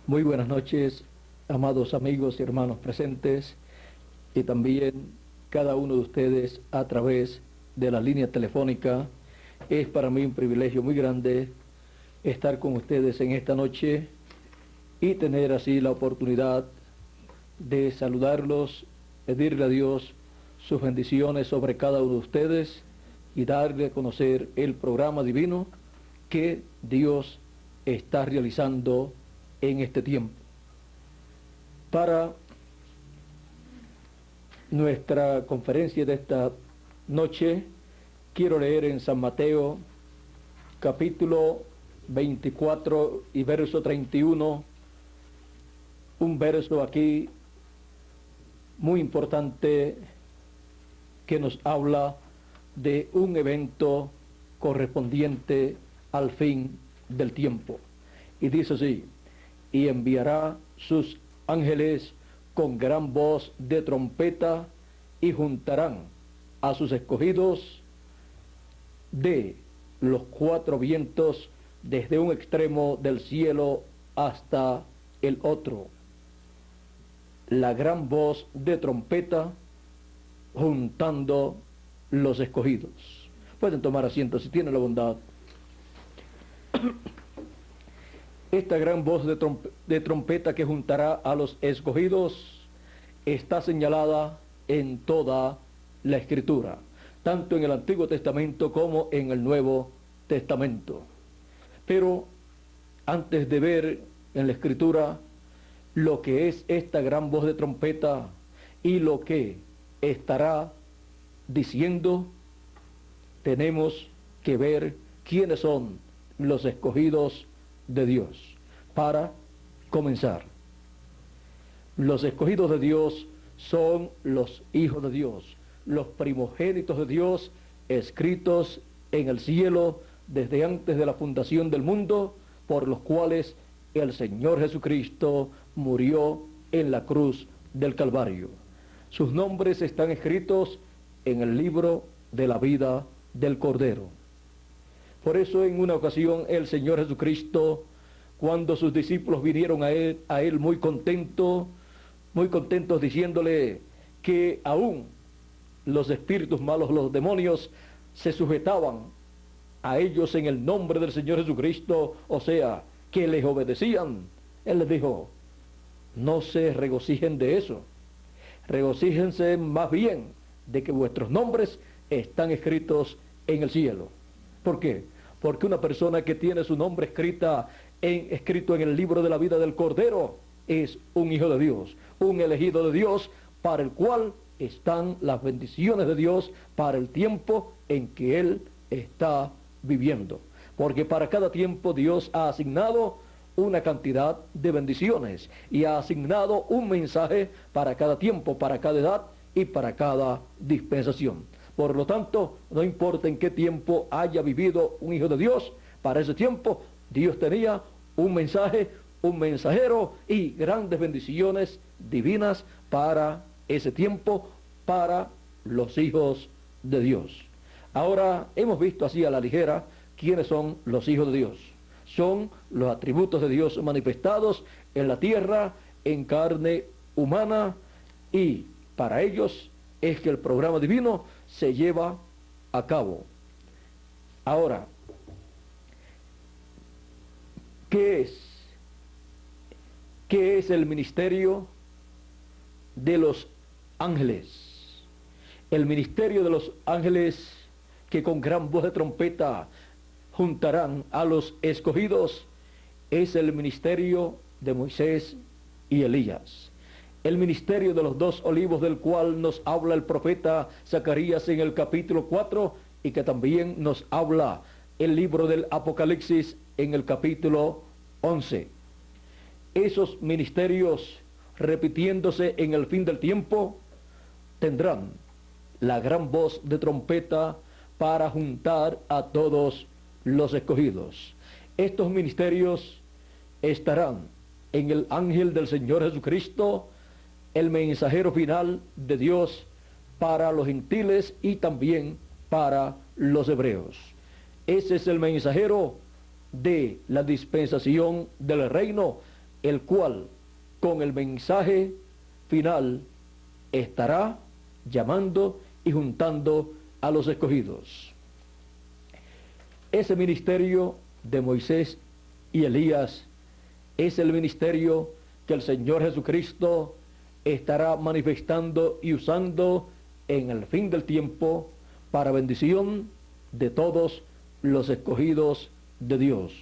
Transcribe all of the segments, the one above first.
Muy buenas noches, amados amigos y hermanos presentes, y también cada uno de ustedes a través de la línea telefónica. Es para mí un privilegio muy grande estar con ustedes en esta noche y tener así la oportunidad de saludarlos, pedirle a Dios sus bendiciones sobre cada uno de ustedes y darle a conocer el programa divino que Dios está realizando en este tiempo. Para nuestra conferencia de esta noche, quiero leer en San Mateo, capítulo 24 y verso 31, un verso aquí muy importante que nos habla de un evento correspondiente al fin del tiempo. Y dice así: y enviará sus ángeles con gran voz de trompeta y juntarán a sus escogidos de los cuatro vientos, desde un extremo del cielo hasta el otro. La gran voz de trompeta juntando los escogidos. Pueden tomar asiento si tienen la bondad. Esta gran voz de trompeta que juntará a los escogidos está señalada en toda la Escritura, tanto en el Antiguo Testamento como en el Nuevo Testamento. Pero antes de ver en la Escritura lo que es esta gran voz de trompeta y lo que estará diciendo, tenemos que ver quiénes son los escogidos de Dios. Para comenzar, los escogidos de Dios son los hijos de Dios, los primogénitos de Dios, escritos en el cielo desde antes de la fundación del mundo, por los cuales el Señor Jesucristo murió en la cruz del Calvario. Sus nombres están escritos en el libro de la vida del Cordero. Por eso en una ocasión el Señor Jesucristo, cuando sus discípulos vinieron a él muy contentos diciéndole que aún los espíritus malos, los demonios, se sujetaban a ellos en el nombre del Señor Jesucristo, o sea, que les obedecían, Él les dijo: no se regocijen de eso, regocíjense más bien de que vuestros nombres están escritos en el cielo. ¿Por qué? Porque una persona que tiene su nombre escrito en el libro de la vida del Cordero es un hijo de Dios, un elegido de Dios, para el cual están las bendiciones de Dios para el tiempo en que él está viviendo. Porque para cada tiempo Dios ha asignado una cantidad de bendiciones y ha asignado un mensaje para cada tiempo, para cada edad y para cada dispensación. Por lo tanto, no importa en qué tiempo haya vivido un hijo de Dios, para ese tiempo Dios tenía un mensaje, un mensajero y grandes bendiciones divinas para ese tiempo, para los hijos de Dios. Ahora hemos visto así a la ligera quiénes son los hijos de Dios. Son los atributos de Dios manifestados en la tierra, en carne humana, y para ellos es que el programa divino se lleva a cabo. Ahora, ¿qué es el ministerio de los ángeles? El ministerio de los ángeles, que con gran voz de trompeta juntarán a los escogidos, es el ministerio de Moisés y Elías. El ministerio de los dos olivos, del cual nos habla el profeta Zacarías en el capítulo 4 y que también nos habla el libro del Apocalipsis en el capítulo 11. Esos ministerios, repitiéndose en el fin del tiempo, tendrán la gran voz de trompeta para juntar a todos los escogidos. Estos ministerios estarán en el ángel del Señor Jesucristo, el mensajero final de Dios para los gentiles y también para los hebreos. Ese es el mensajero de la dispensación del reino, el cual con el mensaje final estará llamando y juntando a los escogidos. Ese ministerio de Moisés y Elías es el ministerio que el Señor Jesucristo estará manifestando y usando en el fin del tiempo para bendición de todos los escogidos de Dios.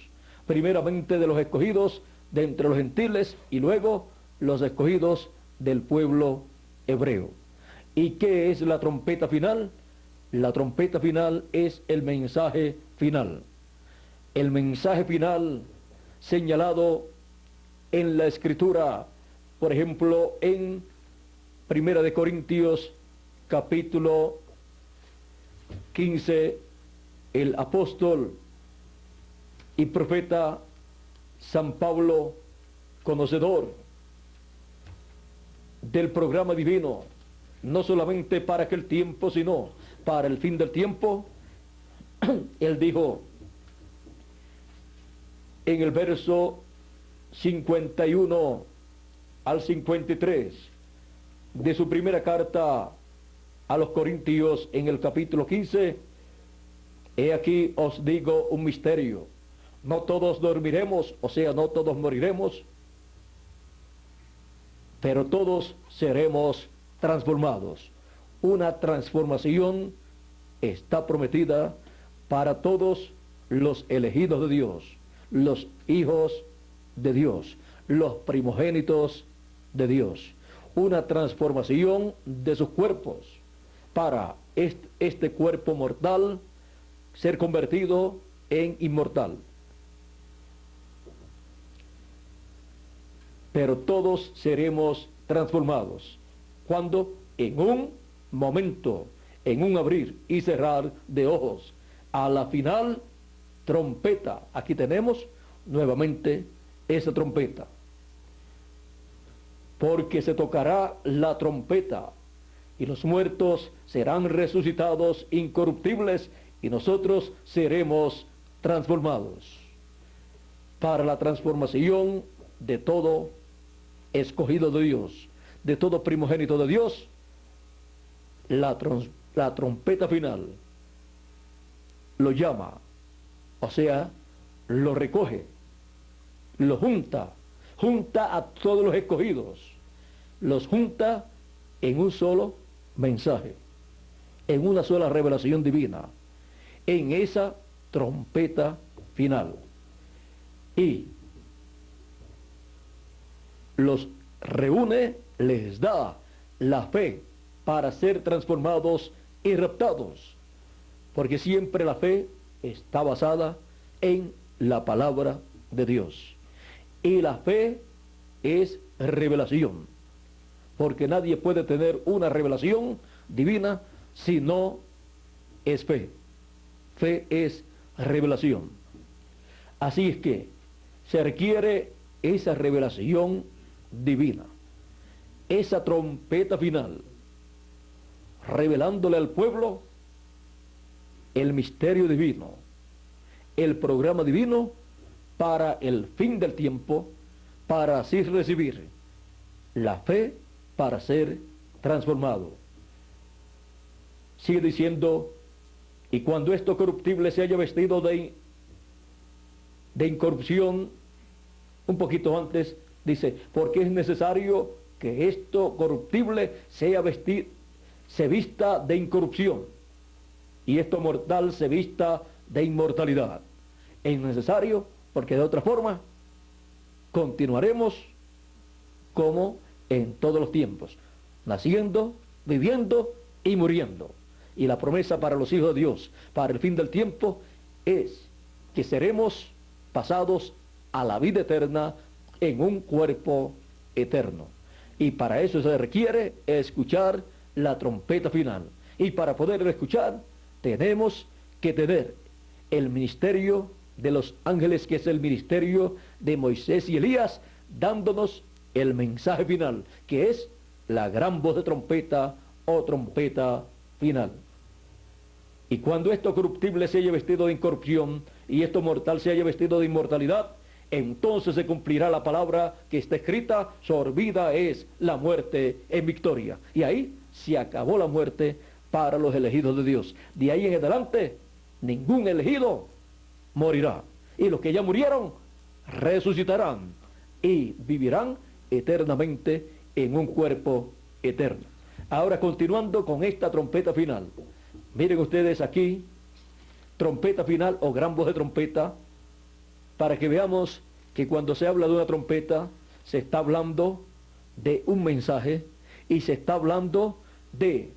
Primeramente de los escogidos de entre los gentiles y luego los escogidos del pueblo hebreo. ¿Y qué es la trompeta final? La trompeta final es el mensaje final. El mensaje final señalado en la Escritura, por ejemplo, en 1 Corintios capítulo 15, el apóstol y profeta San Pablo, conocedor del programa divino, no solamente para aquel tiempo, sino para el fin del tiempo, él dijo en el verso 51 al 53 de su primera carta a los Corintios en el capítulo 15, he aquí os digo un misterio, no todos dormiremos, o sea, no todos moriremos, pero todos seremos transformados. Una transformación está prometida para todos los elegidos de Dios, los hijos de Dios, los primogénitos de Dios. Una transformación de sus cuerpos para este cuerpo mortal ser convertido en inmortal. Pero todos seremos transformados. ¿Cuándo? En un momento, en un abrir y cerrar de ojos. A la final, trompeta. Aquí tenemos nuevamente esa trompeta. Porque se tocará la trompeta y los muertos serán resucitados incorruptibles y nosotros seremos transformados. Para la transformación de todo escogido de Dios, de todo primogénito de Dios, la trompeta final lo llama, o sea, lo recoge, lo junta a todos los escogidos, los junta en un solo mensaje, en una sola revelación divina, en esa trompeta final. Y los reúne, les da la fe para ser transformados y raptados, porque siempre la fe está basada en la palabra de Dios. Y la fe es revelación, porque nadie puede tener una revelación divina si no es fe. Fe es revelación. Así es que se requiere esa revelación divina, esa trompeta final, revelándole al pueblo el misterio divino, el programa divino para el fin del tiempo, para así recibir la fe para ser transformado. Sigue diciendo, y cuando esto corruptible se haya vestido de incorrupción, un poquito antes dice, porque es necesario que esto corruptible se vista de incorrupción y esto mortal se vista de inmortalidad. Es necesario porque de otra forma continuaremos como en todos los tiempos, naciendo, viviendo y muriendo. Y la promesa para los hijos de Dios, para el fin del tiempo, es que seremos pasados a la vida eterna en un cuerpo eterno. Y para eso se requiere escuchar la trompeta final. Y para poder escuchar, tenemos que tener el ministerio de los ángeles, que es el ministerio de Moisés y Elías, dándonos el mensaje final, que es la gran voz de trompeta o trompeta final. Y cuando esto corruptible se haya vestido de incorrupción y esto mortal se haya vestido de inmortalidad, entonces se cumplirá la palabra que está escrita: sorbida es la muerte en victoria. Y ahí se acabó la muerte para los elegidos de Dios. De ahí en adelante, ningún elegido morirá. Y los que ya murieron, resucitarán y vivirán eternamente en un cuerpo eterno. Ahora, continuando con esta trompeta final. Miren ustedes aquí, trompeta final o gran voz de trompeta, para que veamos que cuando se habla de una trompeta, se está hablando de un mensaje y se está hablando de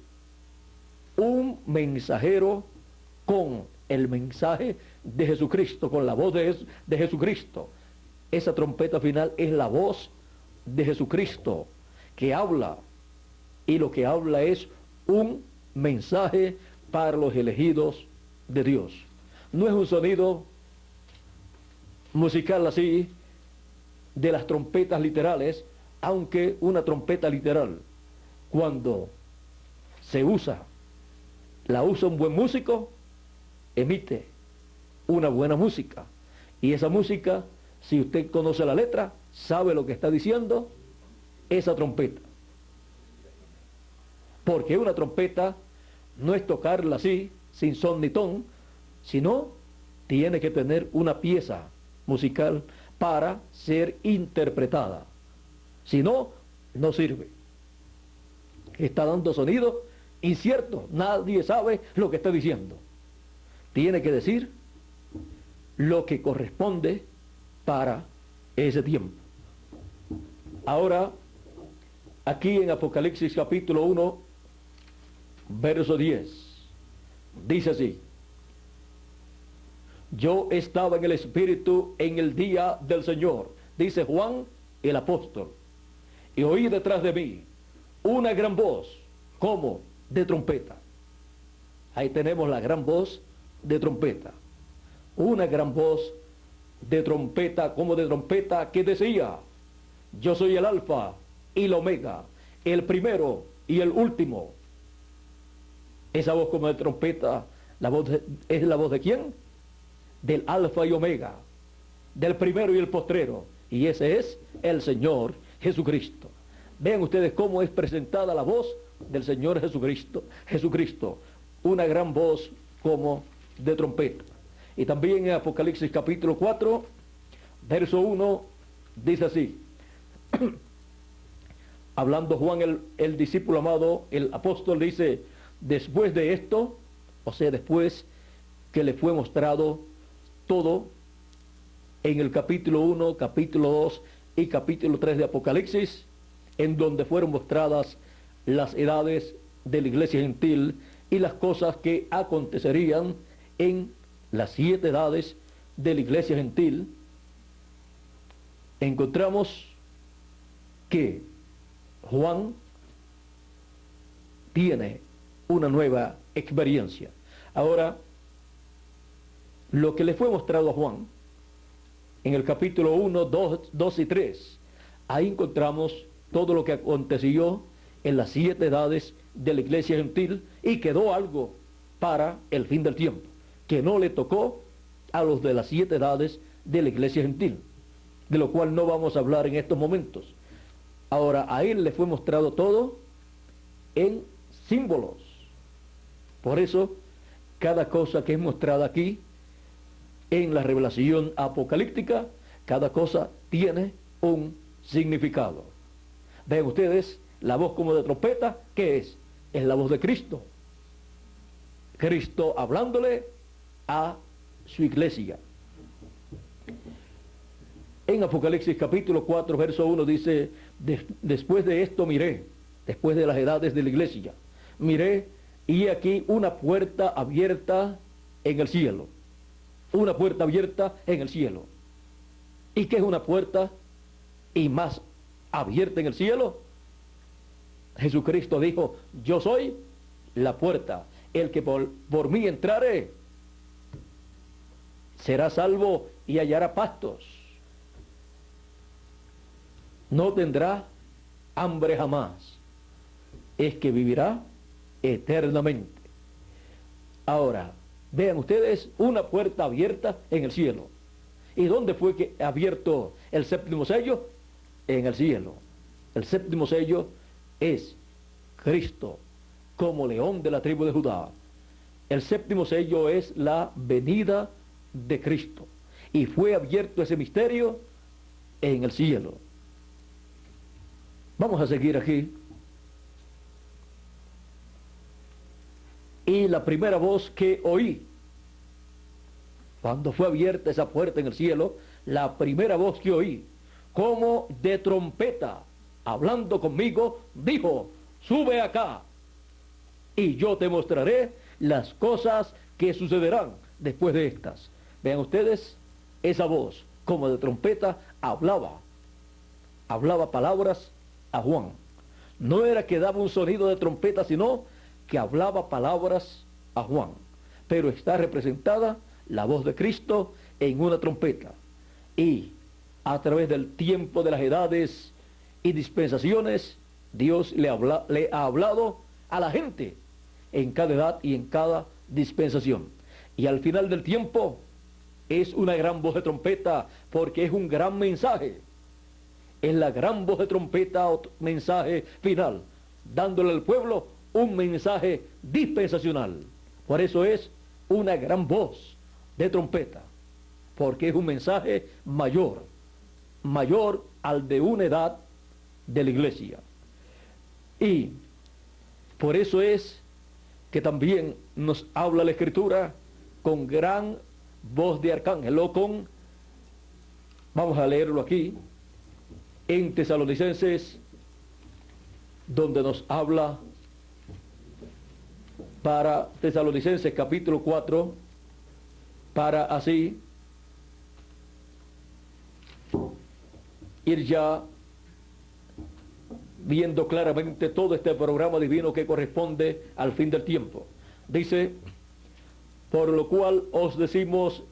un mensajero con el mensaje de Jesucristo, con la voz de Jesucristo. Esa trompeta final es la voz de Jesucristo que habla, y lo que habla es un mensaje para los elegidos de Dios. No es un sonido musical así de las trompetas literales, aunque una trompeta literal, cuando se usa, la usa un buen músico, emite una buena música. Y esa música, si usted conoce la letra, sabe lo que está diciendo esa trompeta. Porque una trompeta no es tocarla así, sin son ni ton, sino tiene que tener una pieza musical para ser interpretada. Si no, no sirve. Está dando sonido incierto, nadie sabe lo que está diciendo. Tiene que decir lo que corresponde para ese tiempo. Ahora, aquí en Apocalipsis capítulo 1, verso 10, dice así: yo estaba en el Espíritu en el día del Señor, dice Juan el apóstol, y oí detrás de mí una gran voz como de trompeta. Ahí tenemos la gran voz de trompeta. Una gran voz de trompeta, como de trompeta, que decía: yo soy el alfa y el omega, el primero y el último. Esa voz como de trompeta, ¿es la voz de quién? Del alfa y omega, del primero y el postrero. Y ese es el Señor Jesucristo. Vean ustedes cómo es presentada la voz del Señor Jesucristo. Jesucristo, una gran voz como de trompeta. Y también en Apocalipsis capítulo 4, verso 1, dice así, hablando Juan el discípulo amado, el apóstol, dice: después de esto, o sea, después que le fue mostrado todo en el capítulo 1, capítulo 2 y capítulo 3 de Apocalipsis, en donde fueron mostradas las edades de la iglesia gentil y las cosas que acontecerían en las 7 edades de la iglesia gentil, encontramos que Juan tiene una nueva experiencia. Ahora, lo que le fue mostrado a Juan en el capítulo 1, 2 y 3, ahí encontramos todo lo que aconteció en las 7 edades de la iglesia gentil, y quedó algo para el fin del tiempo, que no le tocó a los de las 7 edades de la iglesia gentil, de lo cual no vamos a hablar en estos momentos. Ahora, a él le fue mostrado todo en símbolos. Por eso, cada cosa que es mostrada aquí en la revelación apocalíptica, cada cosa tiene un significado. Ven ustedes, la voz como de trompeta, ¿qué es? Es la voz de Cristo. Cristo hablándole a su iglesia. En Apocalipsis capítulo 4, verso 1 dice: después de esto miré, después de las edades de la iglesia, miré, y aquí una puerta abierta en el cielo. Una puerta abierta en el cielo. ¿Y qué es una puerta y más abierta en el cielo? Jesucristo dijo: yo soy la puerta, el que por mí entrare será salvo y hallará pastos. No tendrá hambre jamás, es que vivirá eternamente. Ahora, vean ustedes, una puerta abierta en el cielo. ¿Y dónde fue que abierto el séptimo sello? En el cielo. El séptimo sello es Cristo como león de la tribu de Judá. El séptimo sello es la venida de Cristo. Y fue abierto ese misterio en el cielo. Vamos a seguir aquí. Y la primera voz que oí, cuando fue abierta esa puerta en el cielo, la primera voz que oí, como de trompeta, hablando conmigo, dijo: sube acá, y yo te mostraré las cosas que sucederán después de estas. Vean ustedes, esa voz, como de trompeta, hablaba palabras a Juan. No era que daba un sonido de trompeta, sino que hablaba palabras a Juan. Pero está representada la voz de Cristo en una trompeta. Y a través del tiempo de las edades y dispensaciones, Dios le ha hablado a la gente en cada edad y en cada dispensación. Y al final del tiempo es una gran voz de trompeta, porque es un gran mensaje. Es la gran voz de trompeta o mensaje final, dándole al pueblo un mensaje dispensacional. Por eso es una gran voz de trompeta, porque es un mensaje mayor al de una edad de la iglesia. Y por eso es que también nos habla la Escritura con gran voz de arcángel, vamos a leerlo aquí, en Tesalonicenses, donde nos habla para Tesalonicenses capítulo 4, para así ir ya viendo claramente todo este programa divino que corresponde al fin del tiempo. Dice: por lo cual os decimos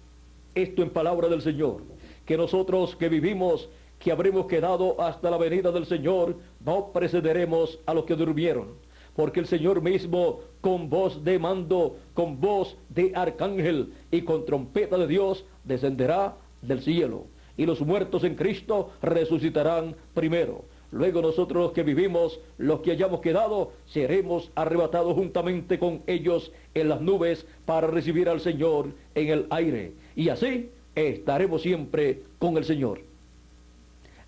esto en palabra del Señor, que nosotros que vivimos, que habremos quedado hasta la venida del Señor, no precederemos a los que durmieron. Porque el Señor mismo, con voz de mando, con voz de arcángel y con trompeta de Dios, descenderá del cielo. Y los muertos en Cristo resucitarán primero. Luego nosotros los que vivimos, los que hayamos quedado, seremos arrebatados juntamente con ellos en las nubes para recibir al Señor en el aire. Y así estaremos siempre con el Señor.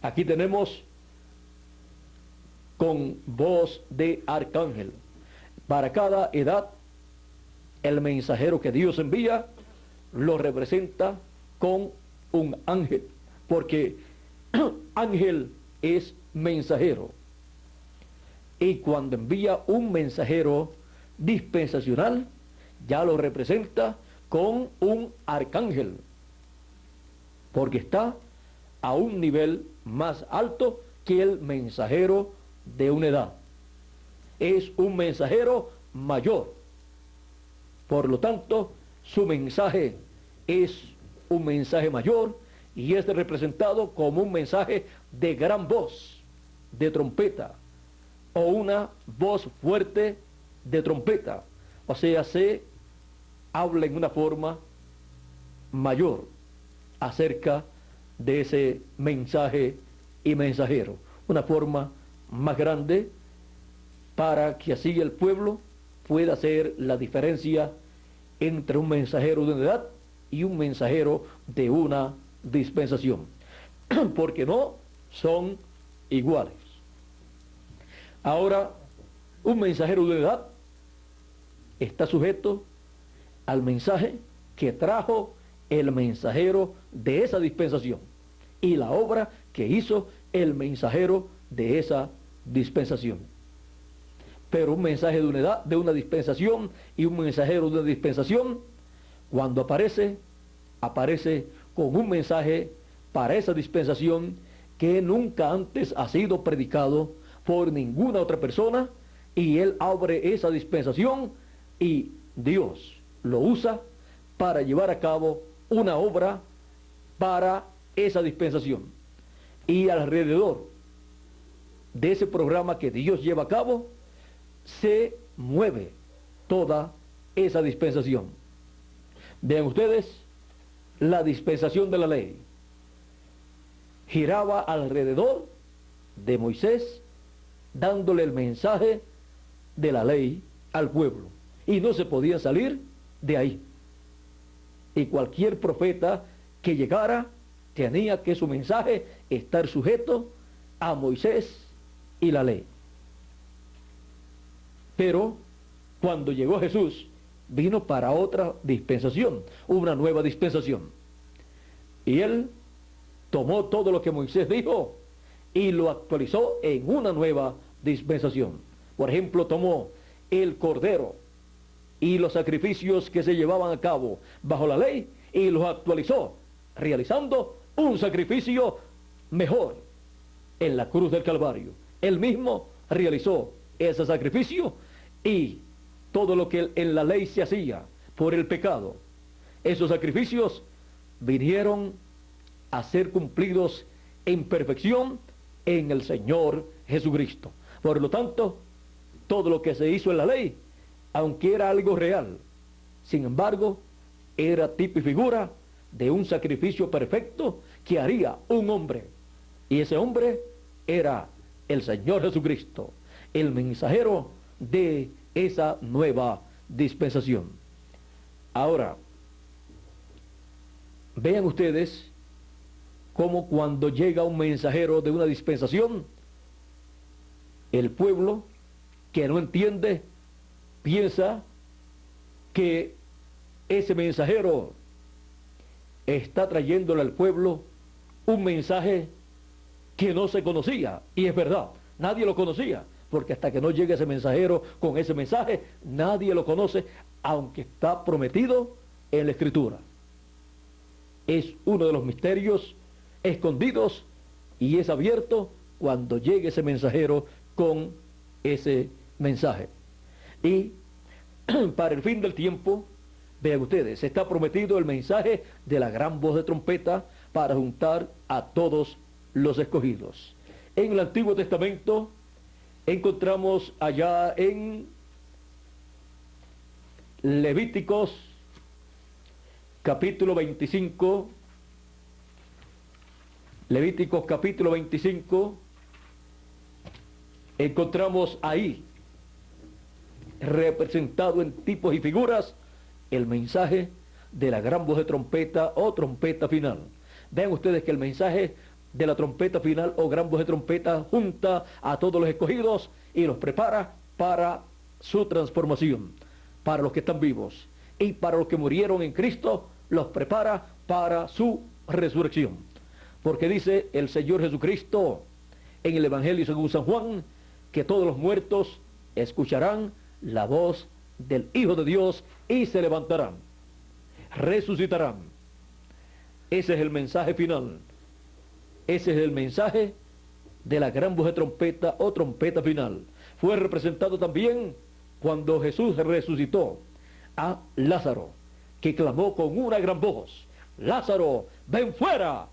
Aquí tenemos con voz de arcángel. Para cada edad, el mensajero que Dios envía lo representa con un ángel, porque ángel es mensajero. Y cuando envía un mensajero dispensacional, ya lo representa con un arcángel, porque está a un nivel más alto que el mensajero de una edad. Es un mensajero mayor. Por lo tanto, su mensaje es un mensaje mayor y es representado como un mensaje de gran voz, de trompeta, o una voz fuerte de trompeta. O sea, se habla en una forma mayor acerca de ese mensaje y mensajero. Una forma más grande, para que así el pueblo pueda hacer la diferencia entre un mensajero de una edad y un mensajero de una dispensación, porque no son iguales. Ahora, un mensajero de una edad está sujeto al mensaje que trajo el mensajero de esa dispensación y la obra que hizo el mensajero de esa dispensación. Pero un mensaje de una edad, de una dispensación, y un mensajero de una dispensación, cuando aparece con un mensaje para esa dispensación que nunca antes ha sido predicado por ninguna otra persona, y él abre esa dispensación y Dios lo usa para llevar a cabo una obra para esa dispensación. Y alrededor de ese programa que Dios lleva a cabo, se mueve toda esa dispensación. Vean ustedes la dispensación de la ley. giraba alrededor de Moisés, dándole el mensaje de la ley al pueblo. Y no se podía salir de ahí. Y cualquier profeta que llegara tenía que su mensaje estar sujeto a Moisés y la ley. Pero cuando llegó Jesús, vino para otra dispensación, una nueva dispensación. Y él tomó todo lo que Moisés dijo y lo actualizó en una nueva dispensación. Por ejemplo, tomó el cordero y los sacrificios que se llevaban a cabo bajo la ley y los actualizó, realizando un sacrificio mejor en la cruz del Calvario. Él mismo realizó ese sacrificio y todo lo que en la ley se hacía por el pecado, esos sacrificios vinieron a ser cumplidos en perfección en el Señor Jesucristo. Por lo tanto, todo lo que se hizo en la ley, aunque era algo real, sin embargo, era tipo y figura de un sacrificio perfecto que haría un hombre. Y ese hombre era el Señor Jesucristo, el mensajero de esa nueva dispensación. Ahora, vean ustedes cómo cuando llega un mensajero de una dispensación, el pueblo que no entiende piensa que ese mensajero está trayéndole al pueblo un mensaje que no se conocía. Y es verdad, nadie lo conocía, porque hasta que no llegue ese mensajero con ese mensaje, nadie lo conoce, aunque está prometido en la Escritura. Es uno de los misterios escondidos y es abierto cuando llegue ese mensajero con ese mensaje. Y para el fin del tiempo, vean ustedes, está prometido el mensaje de la gran voz de trompeta para juntar a todos los escogidos. En el Antiguo Testamento encontramos allá en Levíticos capítulo 25, Levíticos capítulo 25, encontramos ahí representado en tipos y figuras el mensaje de la gran voz de trompeta o trompeta final. Vean ustedes que el mensaje de la trompeta final o gran voz de trompeta junta a todos los escogidos y los prepara para su transformación, para los que están vivos, y para los que murieron en Cristo los prepara para su resurrección. Porque dice el Señor Jesucristo en el Evangelio según San Juan, que todos los muertos escucharán la voz del Hijo de Dios y se levantarán, resucitarán. Ese es el mensaje final. Ese es el mensaje de la gran voz de trompeta o trompeta final. Fue representado también cuando Jesús resucitó a Lázaro, que clamó con una gran voz: Lázaro, ven fuera.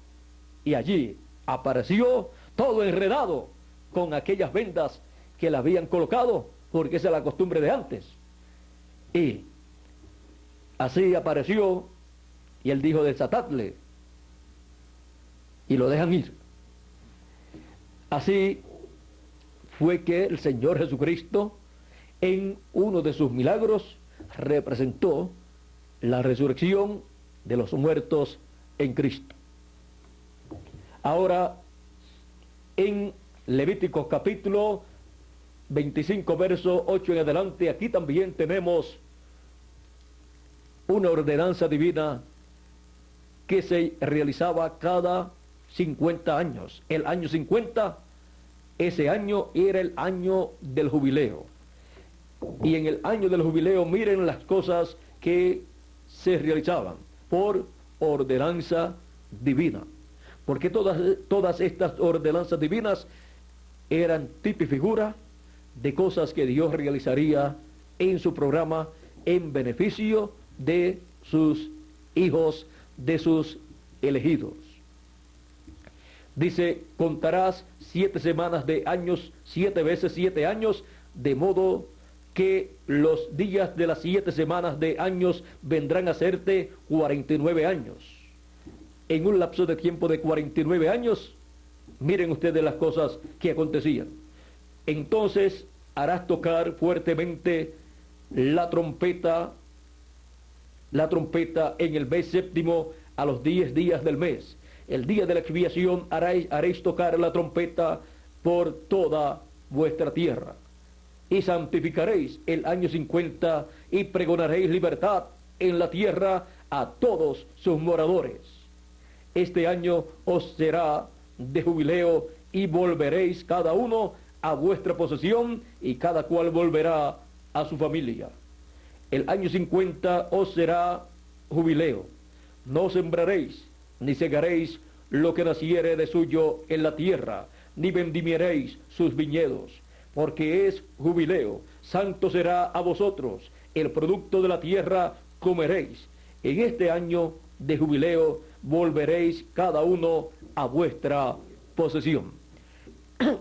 Y allí apareció todo enredado con aquellas vendas que le habían colocado, porque esa es la costumbre de antes. Y así apareció, y él dijo: desatadle, y lo dejan ir. Así fue que el Señor Jesucristo, en uno de sus milagros, representó la resurrección de los muertos en Cristo. Ahora, en Levítico capítulo 25, verso 8 en adelante, aquí también tenemos una ordenanza divina que se realizaba cada 50 años. El año 50, ese año era el año del jubileo. Y en el año del jubileo, miren las cosas que se realizaban por ordenanza divina. Porque todas estas ordenanzas divinas eran tipo y figura de cosas que Dios realizaría en su programa en beneficio de sus hijos, de sus elegidos. Dice: contarás 7 semanas de años, 7 veces 7 años, de modo que los días de las 7 semanas de años vendrán a serte 49 años. En un lapso de tiempo de 49 años Miren ustedes las cosas que acontecían. Entonces harás tocar fuertemente la trompeta en el mes séptimo a los 10 días del mes. El día de la expiación haréis tocar la trompeta por toda vuestra tierra. Y santificaréis el año 50 y pregonaréis libertad en la tierra a todos sus moradores. Este año os será de jubileo y volveréis cada uno a vuestra posesión y cada cual volverá a su familia. El año 50 os será jubileo. No sembraréis ni segaréis lo que naciere de suyo en la tierra, ni vendimiaréis sus viñedos, porque es jubileo. Santo será a vosotros, el producto de la tierra comeréis. En este año de jubileo volveréis cada uno a vuestra posesión.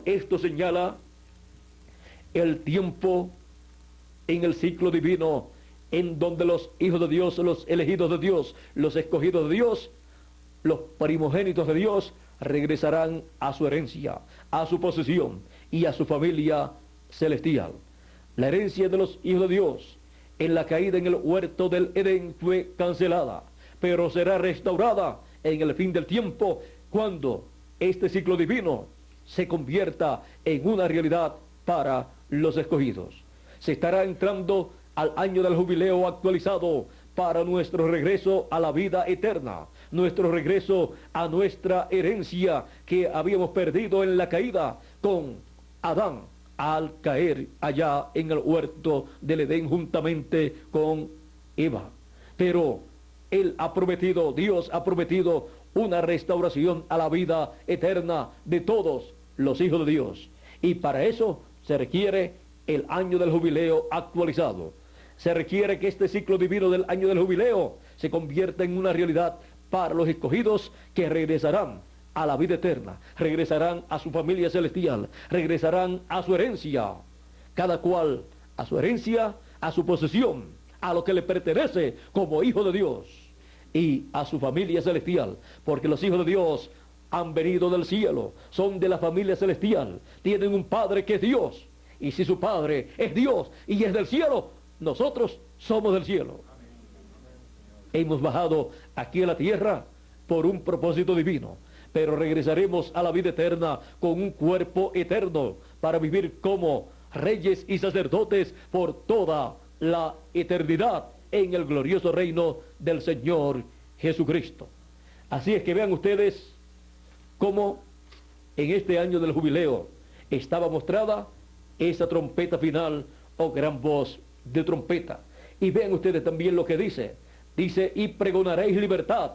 Esto señala el tiempo en el ciclo divino en donde los hijos de Dios, los elegidos de Dios, los escogidos de Dios, los primogénitos de Dios regresarán a su herencia, a su posesión y a su familia celestial. La herencia de los hijos de Dios en la caída en el huerto del Edén fue cancelada, pero será restaurada en el fin del tiempo cuando este ciclo divino se convierta en una realidad para los escogidos. Se estará entrando al año del jubileo actualizado para nuestro regreso a la vida eterna, nuestro regreso a nuestra herencia que habíamos perdido en la caída con Adán al caer allá en el huerto del Edén juntamente con Eva. Pero Él ha prometido, Dios ha prometido una restauración a la vida eterna de todos los hijos de Dios. Y para eso se requiere el año del jubileo actualizado. Se requiere que este ciclo divino del año del jubileo se convierta en una realidad para los escogidos que regresarán a la vida eterna, regresarán a su familia celestial, regresarán a su herencia, cada cual a su herencia, a su posesión, a lo que le pertenece como hijo de Dios y a su familia celestial, porque los hijos de Dios han venido del cielo, son de la familia celestial, tienen un Padre que es Dios, y si su Padre es Dios y es del cielo, nosotros somos del cielo. Hemos bajado aquí a la tierra por un propósito divino, pero regresaremos a la vida eterna con un cuerpo eterno para vivir como reyes y sacerdotes por toda la eternidad en el glorioso reino del Señor Jesucristo. Así es que vean ustedes cómo en este año del jubileo estaba mostrada esa trompeta final o gran voz de trompeta. Y vean ustedes también lo que dice. Dice, y pregonaréis libertad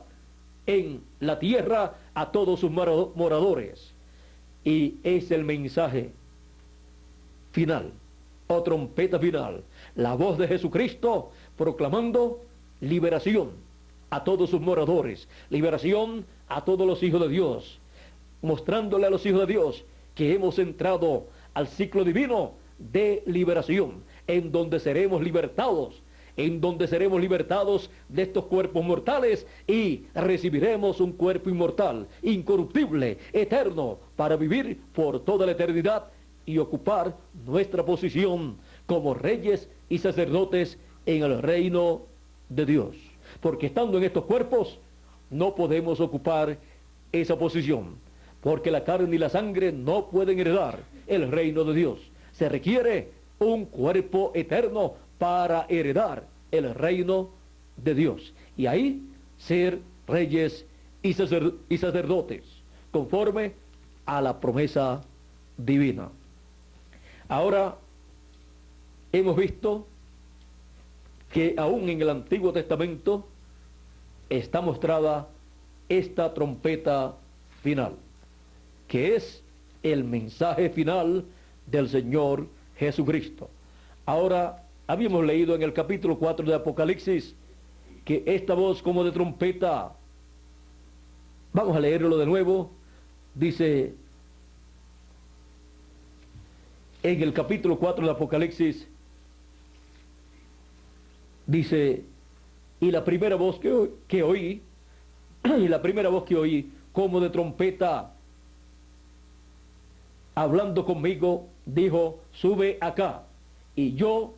en la tierra a todos sus moradores. Y es el mensaje final, o trompeta final, la voz de Jesucristo proclamando liberación a todos sus moradores, liberación a todos los hijos de Dios, mostrándole a los hijos de Dios que hemos entrado al ciclo divino de liberación, en donde seremos libertados, de estos cuerpos mortales y recibiremos un cuerpo inmortal, incorruptible, eterno, para vivir por toda la eternidad y ocupar nuestra posición como reyes y sacerdotes en el reino de Dios. Porque estando en estos cuerpos no podemos ocupar esa posición, porque la carne y la sangre no pueden heredar el reino de Dios. Se requiere un cuerpo eterno para heredar el reino de Dios. Y ahí ser reyes y sacerdotes, conforme a la promesa divina. Ahora, hemos visto que aún en el Antiguo Testamento está mostrada esta trompeta final, que es el mensaje final del Señor Jesucristo. Ahora, habíamos leído en el capítulo 4 de Apocalipsis que esta voz como de trompeta, vamos a leerlo de nuevo, dice en el capítulo 4 de Apocalipsis, dice, y la primera voz que oí como de trompeta hablando conmigo, dijo, sube acá, y yo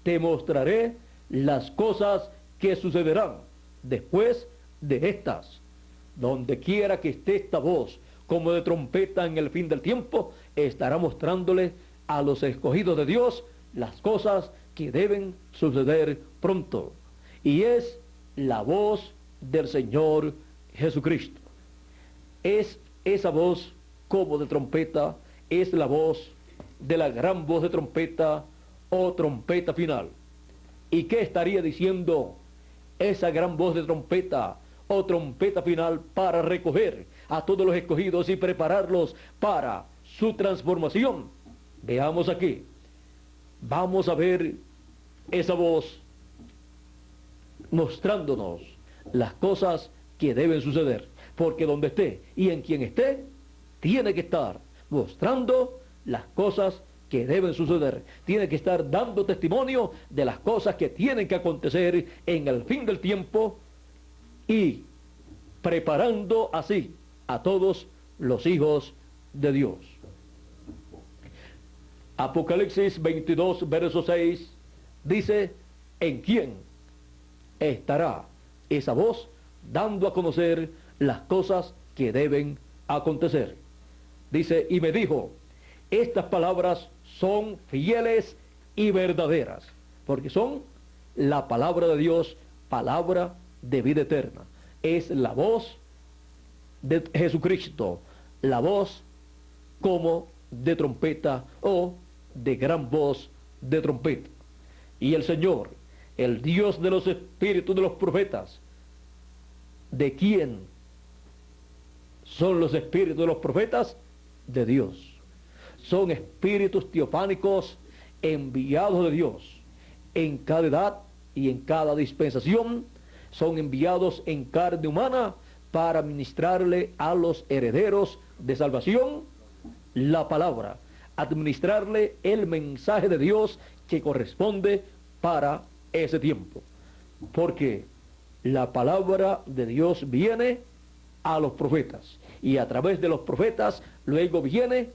te mostraré las cosas que sucederán después de estas. Donde quiera que esté esta voz, como de trompeta en el fin del tiempo, estará mostrándole a los escogidos de Dios las cosas que deben suceder pronto. Y es la voz del Señor Jesucristo. Es esa voz como de trompeta, es la voz de la gran voz de trompeta o trompeta final. ¿Y qué estaría diciendo esa gran voz de trompeta o trompeta final para recoger a todos los escogidos y prepararlos para su transformación? Veamos aquí. Vamos a ver esa voz mostrándonos las cosas que deben suceder. Porque donde esté y en quien esté, tiene que estar mostrando las cosas que deben suceder. Tiene que estar dando testimonio de las cosas que tienen que acontecer en el fin del tiempo y preparando así a todos los hijos de Dios. Apocalipsis 22, verso 6, dice, ¿en quién estará esa voz dando a conocer las cosas que deben acontecer? Dice, y me dijo, estas palabras son fieles y verdaderas, porque son la palabra de Dios, palabra de vida eterna. Es la voz de Jesucristo, la voz como de trompeta o de gran voz de trompeta. Y el Señor, el Dios de los espíritus de los profetas, ¿de quién son los espíritus de los profetas? De Dios. Son espíritus teofánicos enviados de Dios. En cada edad y en cada dispensación son enviados en carne humana para ministrarle a los herederos de salvación la palabra, administrarle el mensaje de Dios que corresponde para ese tiempo. Porque la palabra de Dios viene a los profetas y a través de los profetas luego viene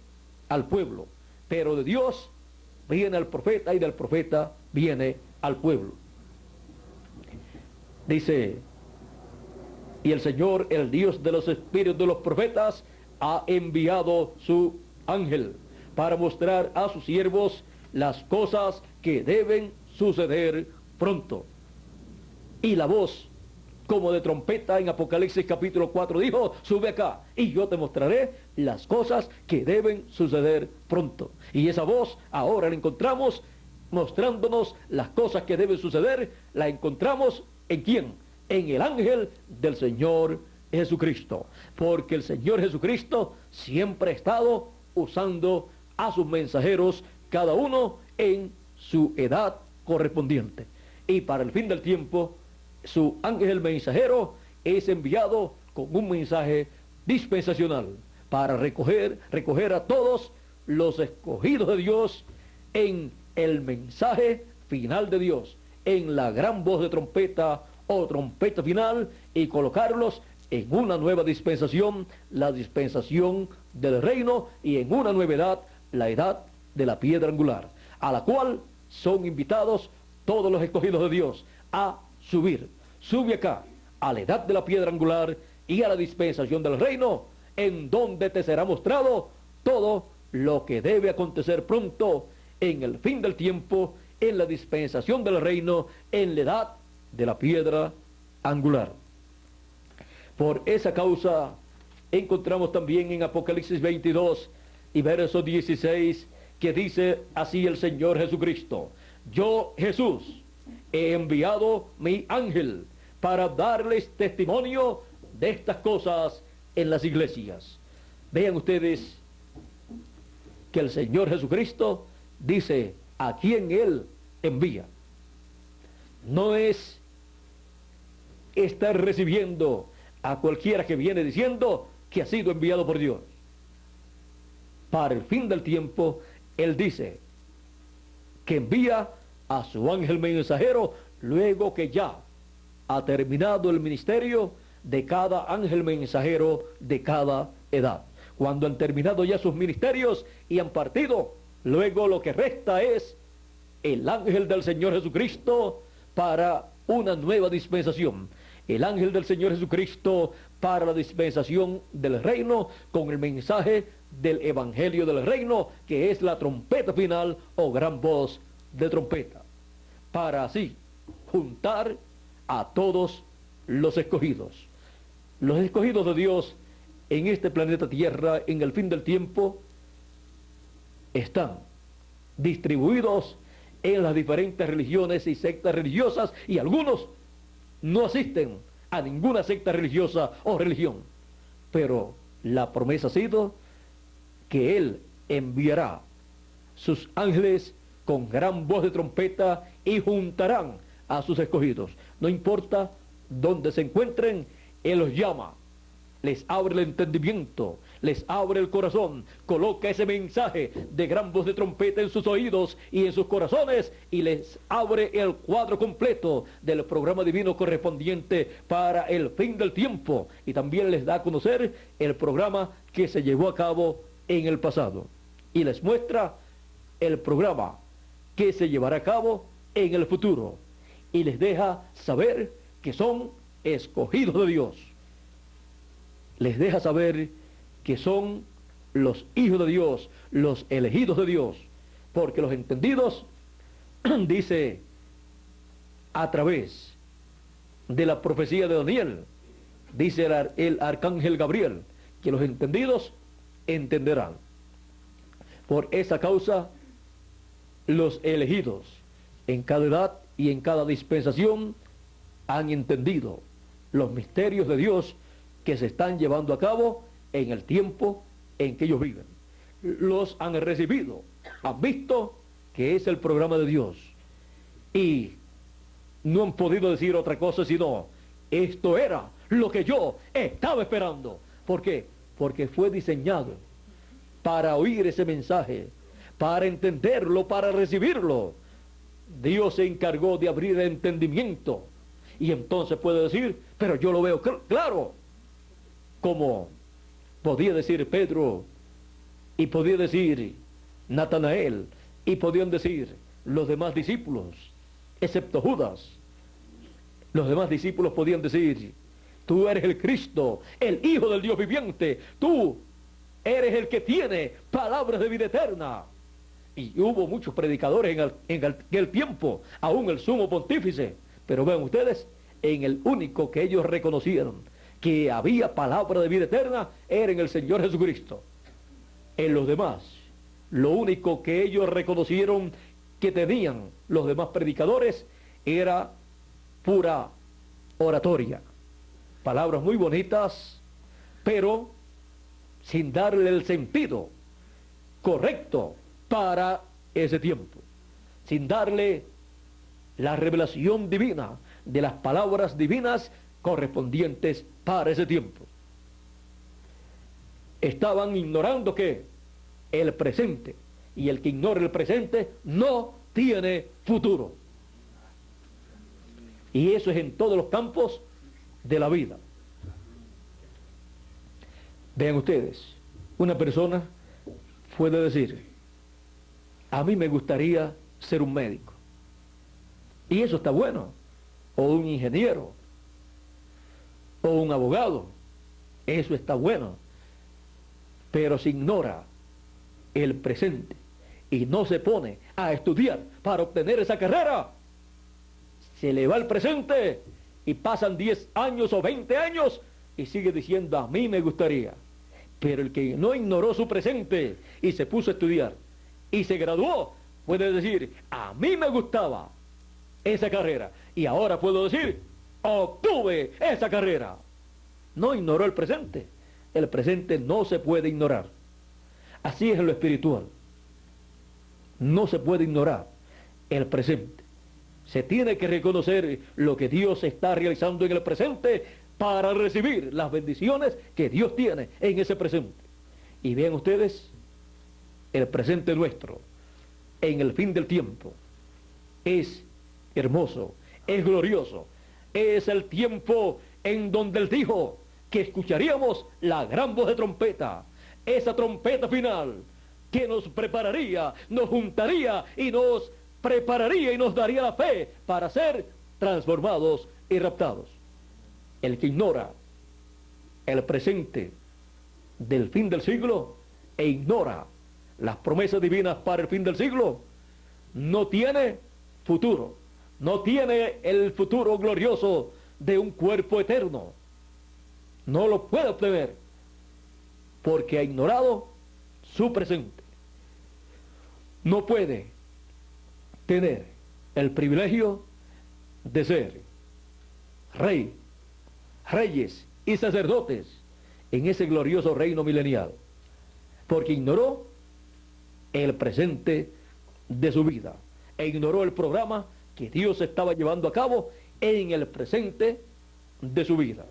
al pueblo, pero de Dios viene al profeta y del profeta viene al pueblo. Dice, y el Señor, el Dios de los espíritus de los profetas, ha enviado su ángel para mostrar a sus siervos las cosas que deben suceder pronto. Y la voz como de trompeta en Apocalipsis capítulo 4 dijo, sube acá y yo te mostraré las cosas que deben suceder pronto. Y esa voz ahora la encontramos mostrándonos las cosas que deben suceder. La encontramos ¿en quién? En el ángel del Señor Jesucristo. Porque el Señor Jesucristo siempre ha estado usando a sus mensajeros, cada uno en su edad correspondiente. Y para el fin del tiempo, su ángel mensajero es enviado con un mensaje dispensacional para recoger a todos los escogidos de Dios en el mensaje final de Dios, en la gran voz de trompeta o trompeta final, y colocarlos en una nueva dispensación, la dispensación del reino, y en una nueva edad, la edad de la piedra angular, a la cual son invitados todos los escogidos de Dios a subir. Sube acá a la edad de la piedra angular y a la dispensación del reino, en donde te será mostrado todo lo que debe acontecer pronto en el fin del tiempo, en la dispensación del reino, en la edad de la piedra angular. Por esa causa encontramos también en Apocalipsis 22 y verso 16 que dice así el Señor Jesucristo: yo, Jesús, he enviado mi ángel para darles testimonio de estas cosas en las iglesias. Vean ustedes que el Señor Jesucristo dice a quién Él envía. No es estar recibiendo a cualquiera que viene diciendo que ha sido enviado por Dios. Para el fin del tiempo, Él dice que envía a su ángel mensajero luego que ya ha terminado el ministerio de cada ángel mensajero de cada edad. Cuando han terminado ya sus ministerios y han partido, luego lo que resta es el ángel del Señor Jesucristo para una nueva dispensación. El ángel del Señor Jesucristo para la dispensación del reino con el mensaje del evangelio del reino, que es la trompeta final o gran voz de trompeta, para así juntar a todos los escogidos. Los escogidos de Dios en este planeta Tierra en el fin del tiempo están distribuidos en las diferentes religiones y sectas religiosas, y algunos no asisten a ninguna secta religiosa o religión, pero la promesa ha sido que Él enviará sus ángeles con gran voz de trompeta y juntarán a sus escogidos. No importa dónde se encuentren, Él los llama, les abre el entendimiento, les abre el corazón, coloca ese mensaje de gran voz de trompeta en sus oídos y en sus corazones, y les abre el cuadro completo del programa divino correspondiente para el fin del tiempo, y también les da a conocer el programa que se llevó a cabo en el pasado, y les muestra el programa que se llevará a cabo en el futuro, y les deja saber que son escogidos de Dios. Les deja saber que son los hijos de Dios, los elegidos de Dios, porque los entendidos, dice, a través de la profecía de Daniel, dice el arcángel Gabriel, que los entendidos entenderán. Por esa causa, los elegidos en cada edad y en cada dispensación han entendido los misterios de Dios que se están llevando a cabo en el tiempo en que ellos viven. Los han recibido, han visto que es el programa de Dios, y no han podido decir otra cosa sino, esto era lo que yo estaba esperando. ¿Por qué? Porque fue diseñado para oír ese mensaje, para entenderlo, para recibirlo. Dios se encargó de abrir el entendimiento, y entonces puede decir, pero yo lo veo claro, como podía decir Pedro, y podía decir Natanael, y podían decir los demás discípulos, excepto Judas. Los demás discípulos podían decir, tú eres el Cristo, el Hijo del Dios viviente, tú eres el que tiene palabras de vida eterna. Y hubo muchos predicadores en aquel tiempo, aún el sumo pontífice, pero vean ustedes, en el único que ellos reconocieron que había palabra de vida eterna era en el Señor Jesucristo. En los demás, lo único que ellos reconocieron que tenían los demás predicadores era pura oratoria, palabras muy bonitas, pero sin darle el sentido correcto para ese tiempo, sin darle la revelación divina de las palabras divinas correspondientes para ese tiempo. Estaban ignorando que el presente, y el que ignora el presente no tiene futuro. Y eso es en todos los campos de la vida. Vean ustedes, una persona puede decir, a mí me gustaría ser un médico, y eso está bueno, o un ingeniero, o un abogado, eso está bueno, pero se ignora el presente y no se pone a estudiar para obtener esa carrera, se le va el presente y pasan 10 años o 20 años y sigue diciendo, a mí me gustaría. Pero el que no ignoró su presente y se puso a estudiar y se graduó, puede decir, a mí me gustaba esa carrera y ahora puedo decir, obtuve esa carrera. No ignoró el presente. El presente no se puede ignorar. Así es en lo espiritual. No se puede ignorar el presente. Se tiene que reconocer lo que Dios está realizando en el presente para recibir las bendiciones que Dios tiene en ese presente. Y vean ustedes, el presente nuestro en el fin del tiempo es hermoso, es glorioso. Es el tiempo en donde Él dijo que escucharíamos la gran voz de trompeta. esa trompeta final que nos prepararía, nos juntaría y nos prepararía y nos daría la fe para ser transformados y raptados. El que ignora el presente del fin del siglo e ignora las promesas divinas para el fin del siglo, no tiene futuro, no tiene el futuro glorioso de un cuerpo eterno. No lo puede obtener porque ha ignorado su presente. No puede tener el privilegio de ser rey, reyes y sacerdotes en ese glorioso reino milenial, porque ignoró el presente de su vida e ignoró el programa que Dios estaba llevando a cabo en el presente de su vida.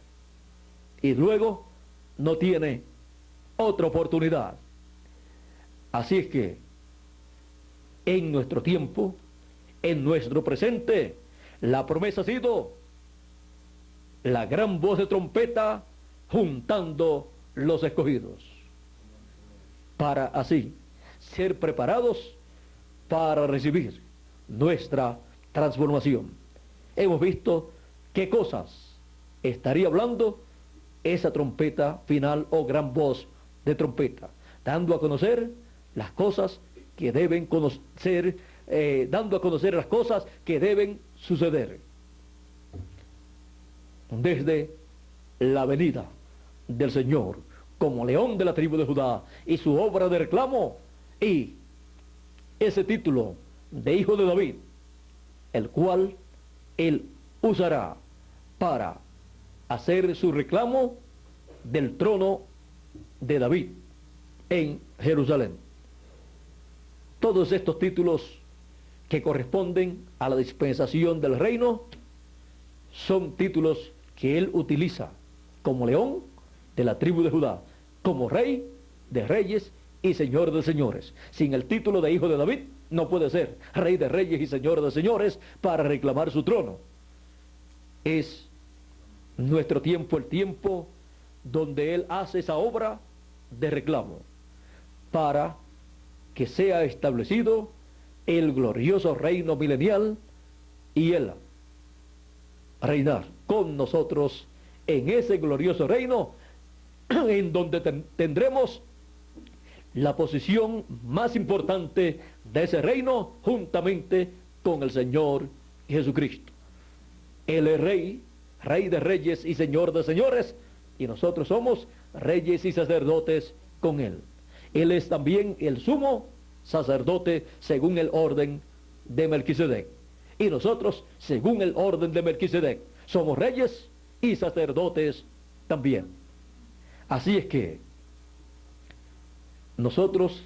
Y luego no tiene otra oportunidad. Así es que en nuestro tiempo, en nuestro presente, la promesa ha sido la gran voz de trompeta juntando los escogidos, para así ser preparados para recibir nuestra transformación. Hemos visto qué cosas estaría hablando esa trompeta final o gran voz de trompeta, dando a conocer las cosas que deben conocer, dando a conocer las cosas que deben suceder desde la venida del Señor como león de la tribu de Judá y su obra de reclamo y ese título de hijo de David, el cual él usará para hacer su reclamo del trono de David en Jerusalén. Todos estos títulos que corresponden a la dispensación del reino son títulos que él utiliza como león de la tribu de Judá, como rey de reyes y señor de señores. Sin el título de hijo de David no puede ser rey de reyes y señor de señores para reclamar su trono. Es nuestro tiempo el tiempo donde él hace esa obra de reclamo para que sea establecido el glorioso reino milenial y él reinar con nosotros en ese glorioso reino en donde tendremos la posición más importante de ese reino juntamente con el Señor Jesucristo. Él es rey, rey de reyes y señor de señores, y nosotros somos reyes y sacerdotes con él. Él es también el sumo sacerdote según el orden de Melquisedec. Y nosotros, según el orden de Melquisedec, somos reyes y sacerdotes también. Así es que nosotros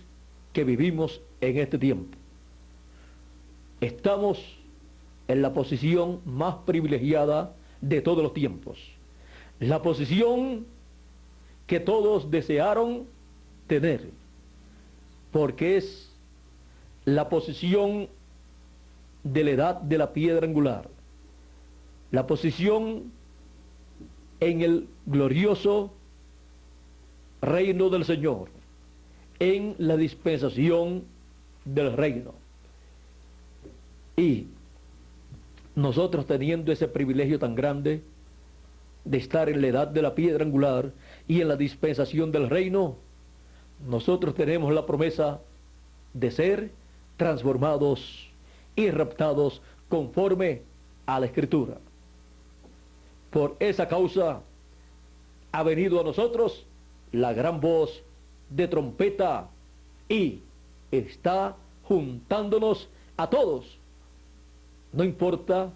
que vivimos en este tiempo, estamos en la posición más privilegiada de todos los tiempos. La posición que todos desearon tener, porque es la posición de la edad de la piedra angular, la posición en el glorioso reino del Señor, en la dispensación del reino. Y nosotros teniendo ese privilegio tan grande de estar en la edad de la piedra angular y en la dispensación del reino, nosotros tenemos la promesa de ser transformados y raptados conforme a la Escritura. Por esa causa ha venido a nosotros la gran voz de trompeta y está juntándonos a todos. No importa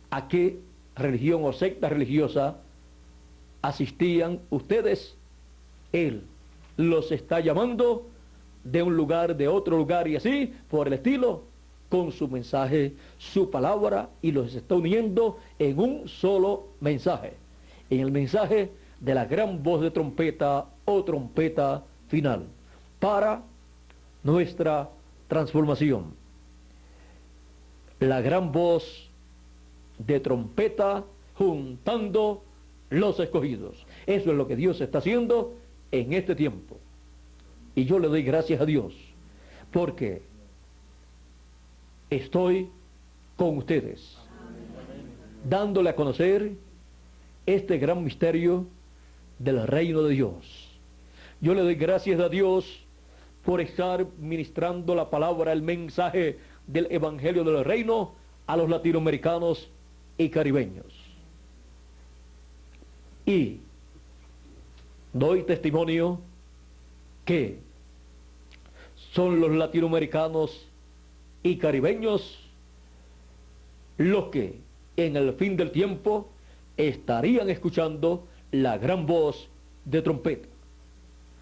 a qué religión o secta religiosa asistían ustedes, él los está llamando de un lugar, de otro lugar y así por el estilo, con su mensaje, su palabra, y los está uniendo en un solo mensaje, en el mensaje de la gran voz de trompeta o trompeta final para nuestra transformación. La gran voz de trompeta juntando los escogidos. Eso es lo que Dios está haciendo en este tiempo. Y yo le doy gracias a Dios porque estoy con ustedes, dándole a conocer este gran misterio del reino de Dios. Yo le doy gracias a Dios por estar ministrando la palabra, el mensaje del evangelio del reino a los latinoamericanos y caribeños. Y doy testimonio que son los latinoamericanos y caribeños los que en el fin del tiempo estarían escuchando la gran voz de trompeta.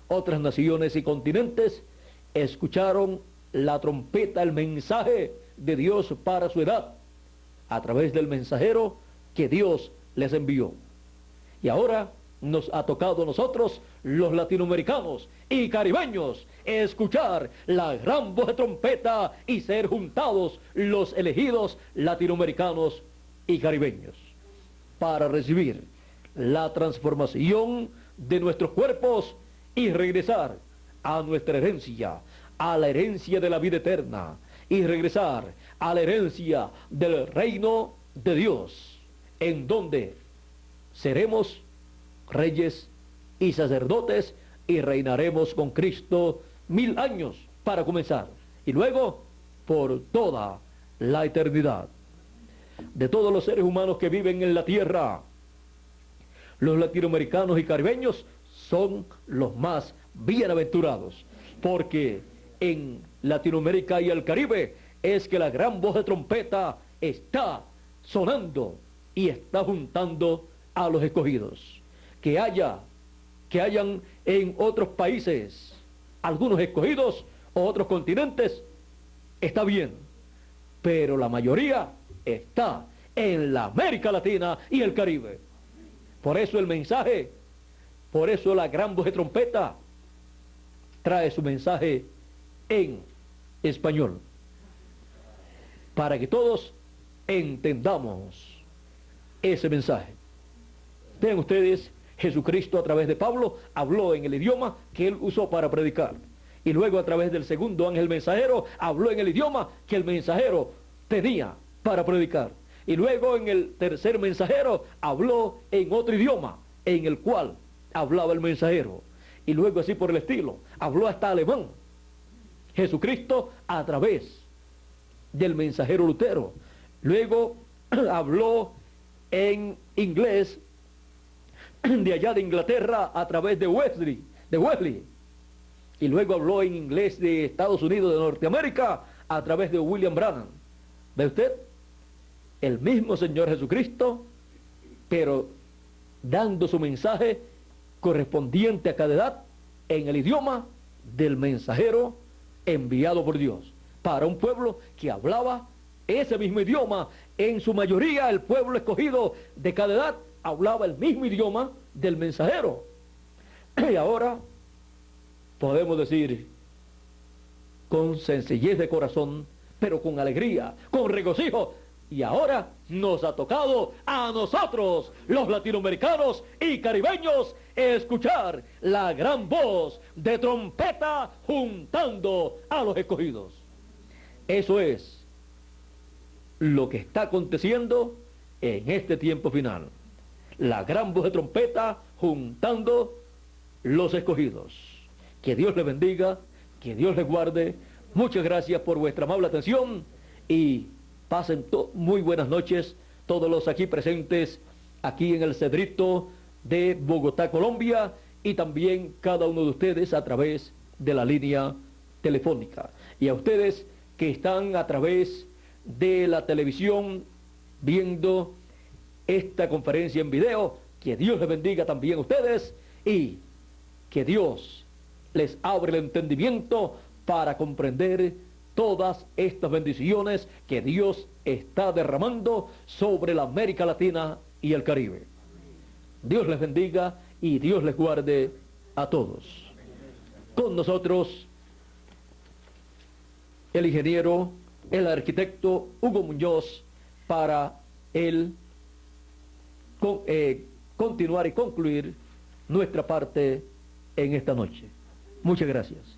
Otras naciones y continentes escucharon la trompeta, el mensaje de Dios para su edad, a través del mensajero que Dios les envió. Y ahora nos ha tocado a nosotros, los latinoamericanos y caribeños, escuchar la gran voz de trompeta y ser juntados los elegidos latinoamericanos y caribeños para recibir la transformación de nuestros cuerpos y regresar a nuestra herencia, a la herencia de la vida eterna, y regresar a la herencia del reino de Dios, en donde seremos reyes y sacerdotes y reinaremos con Cristo 1000 años para comenzar, y luego por toda la eternidad. De todos los seres humanos que viven en la tierra, los latinoamericanos y caribeños son los más bienaventurados, porque en Latinoamérica y el Caribe es que la gran voz de trompeta está sonando y está juntando a los escogidos. Que hayan en otros países algunos escogidos o otros continentes, está bien, pero la mayoría está en la América Latina y el Caribe. Por eso el mensaje, por eso la gran voz de trompeta trae su mensaje en español, para que todos entendamos ese mensaje. Vean ustedes, Jesucristo a través de Pablo habló en el idioma que él usó para predicar, y luego a través del segundo ángel mensajero habló en el idioma que el mensajero tenía para predicar, y luego en el tercer mensajero habló en otro idioma en el cual hablaba el mensajero, y luego así por el estilo, habló hasta alemán Jesucristo a través del mensajero Lutero, luego habló en inglés de allá de Inglaterra a través de Wesley, y luego habló en inglés de Estados Unidos de Norteamérica a través de William Branham. ¿Ve usted? El mismo Señor Jesucristo, pero dando su mensaje correspondiente a cada edad en el idioma del mensajero enviado por Dios para un pueblo que hablaba ese mismo idioma. En su mayoría el pueblo escogido de cada edad hablaba el mismo idioma del mensajero. Y ahora podemos decir con sencillez de corazón, pero con alegría, con regocijo, y ahora nos ha tocado a nosotros, los latinoamericanos y caribeños, escuchar la gran voz de trompeta juntando a los escogidos. Eso es lo que está aconteciendo en este tiempo final. La gran voz de trompeta juntando los escogidos. Que Dios les bendiga, que Dios les guarde. Muchas gracias por vuestra amable atención y pasen muy buenas noches todos los aquí presentes, aquí en el Cedrito de Bogotá, Colombia, y también cada uno de ustedes a través de la línea telefónica. Y a ustedes que están a través de la televisión viendo esta conferencia en video, que Dios les bendiga también a ustedes y que Dios les abra el entendimiento para comprender todas estas bendiciones que Dios está derramando sobre la América Latina y el Caribe. Dios les bendiga y Dios les guarde a todos. Con nosotros el ingeniero, el arquitecto Hugo Muñoz, para él continuar y concluir nuestra parte en esta noche. Muchas gracias.